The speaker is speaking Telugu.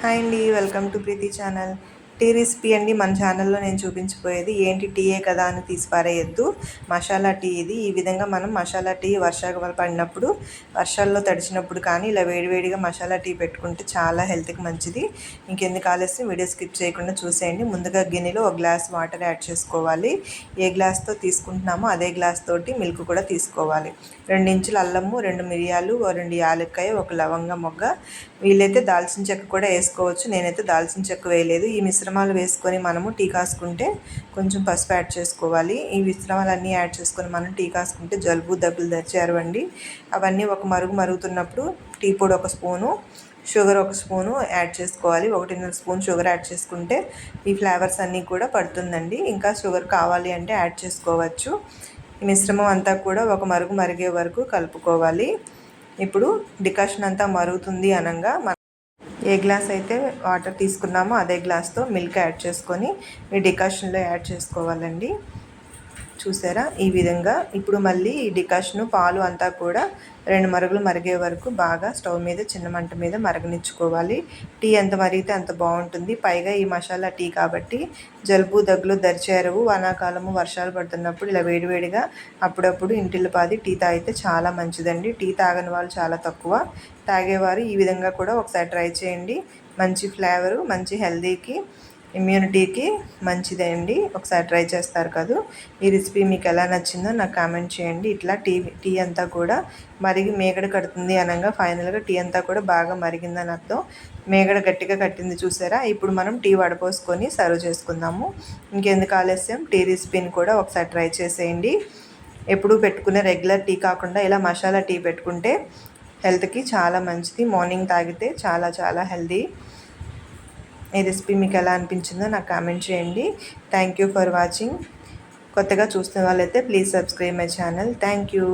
హాయ్ అండి, welcome to Preethi channel. Tea recipe అండి. మన ఛానల్లో నేను చూపించిపోయేది ఏంటి, టీయే కదా అని తీసి పారేయద్దు. మసాలా టీ ఇది. ఈ విధంగా మనం మసాలా టీ వర్షాలు పడినప్పుడు, వర్షాల్లో తడిచినప్పుడు కానీ ఇలా వేడివేడిగా మసాలా టీ పెట్టుకుంటే చాలా హెల్త్కి మంచిది. ఇంకెందుకు ఆలస్యం, వీడియో స్కిప్ చేయకుండా చూసేయండి. ముందుగా గిన్నెలో ఒక గ్లాస్ వాటర్ యాడ్ చేసుకోవాలి. ఏ గ్లాస్తో తీసుకుంటున్నామో అదే గ్లాస్ తోటి మిల్క్ కూడా తీసుకోవాలి. 2 ఇంచుల అల్లము, 2 మిరియాలు, 2 యాలక్కాయ, 1 లవంగ మొగ్గ, వీలైతే దాల్చిన చెక్క కూడా వేసుకోవచ్చు. నేనైతే దాల్చిన చెక్క వేయలేదు. ఈ మిశ్రమాలు వేసుకొని మనము టీ కాసుకుంటే కొంచెం పసుపు యాడ్ చేసుకోవాలి. ఈ మిశ్రమాలన్నీ యాడ్ చేసుకొని మనం టీ కాసుకుంటే జలుబు దగ్గులు తెచ్చారండి. అవన్నీ ఒక మరుగుతున్నప్పుడు టీ పొడి 1 స్పూను, షుగర్ 1 స్పూను యాడ్ చేసుకోవాలి. 1.5 స్పూన్ షుగర్ యాడ్ చేసుకుంటే ఈ ఫ్లేవర్స్ అన్నీ కూడా పడుతుందండి. ఇంకా షుగర్ కావాలి అంటే యాడ్ చేసుకోవచ్చు. ఈ మిశ్రమం అంతా కూడా ఒక మరిగే వరకు కలుపుకోవాలి. ఇప్పుడు డికాషన్ అంతా మరుగుతుంది అనగా ఏ గ్లాస్ అయితే వాటర్ తీసుకున్నామో అదే గ్లాస్తో మిల్క్ యాడ్ చేసుకొని ఈ డికాషన్లో యాడ్ చేసుకోవాలండి. చూసారా, ఈ విధంగా. ఇప్పుడు మళ్ళీ ఈ డికాషన్ పాలు అంతా కూడా 2 మరుగులు మరిగే వరకు బాగా స్టవ్ మీద చిన్న మంట మీద మరగనిచ్చుకోవాలి. టీ ఎంత మరిగితే అంత బాగుంటుంది. పైగా ఈ మసాలా టీ కాబట్టి జలుబు దగ్గులు దరిచేరవు. వానాకాలము వర్షాలు పడుతున్నప్పుడు ఇలా వేడివేడిగా అప్పుడప్పుడు ఇంటిల్లిపాది టీ తాగితే చాలా మంచిదండి. టీ తాగని వాళ్ళు చాలా తక్కువ, తాగేవారు ఈ విధంగా కూడా ఒకసారి ట్రై చేయండి. మంచి ఫ్లేవరు, మంచి హెల్తీకి, ఇమ్యూనిటీకి మంచిదే అండి. ఒకసారి ట్రై చేస్తారు కదా. ఈ రెసిపీ మీకు ఎలా నచ్చిందో నాకు కామెంట్ చేయండి. ఇట్లా టీ అంతా కూడా మరిగి మేగడ కడుతుంది అనగా ఫైనల్గా టీ అంతా కూడా బాగా మరిగిందని అర్థం. మేగడ గట్టిగా కట్టింది చూసారా. ఇప్పుడు మనం టీ వడపోసుకొని సర్వ్ చేసుకుందాము. ఇంకెందుకు ఆలస్యం, టీ రెసిపీని కూడా ఒకసారి ట్రై చేసేయండి. ఎప్పుడు పెట్టుకునే రెగ్యులర్ టీ కాకుండా ఇలా మసాలా టీ పెట్టుకుంటే హెల్త్కి చాలా మంచిది. మార్నింగ్ తాగితే చాలా చాలా హెల్తీ. ఈ రెసిపీ మీకు ఎలా అనిపించిందో నాకు కామెంట్ చేయండి. Thank you for watching. కొత్తగా చూస్తున్న వాళ్ళైతే please subscribe my channel. Thank you.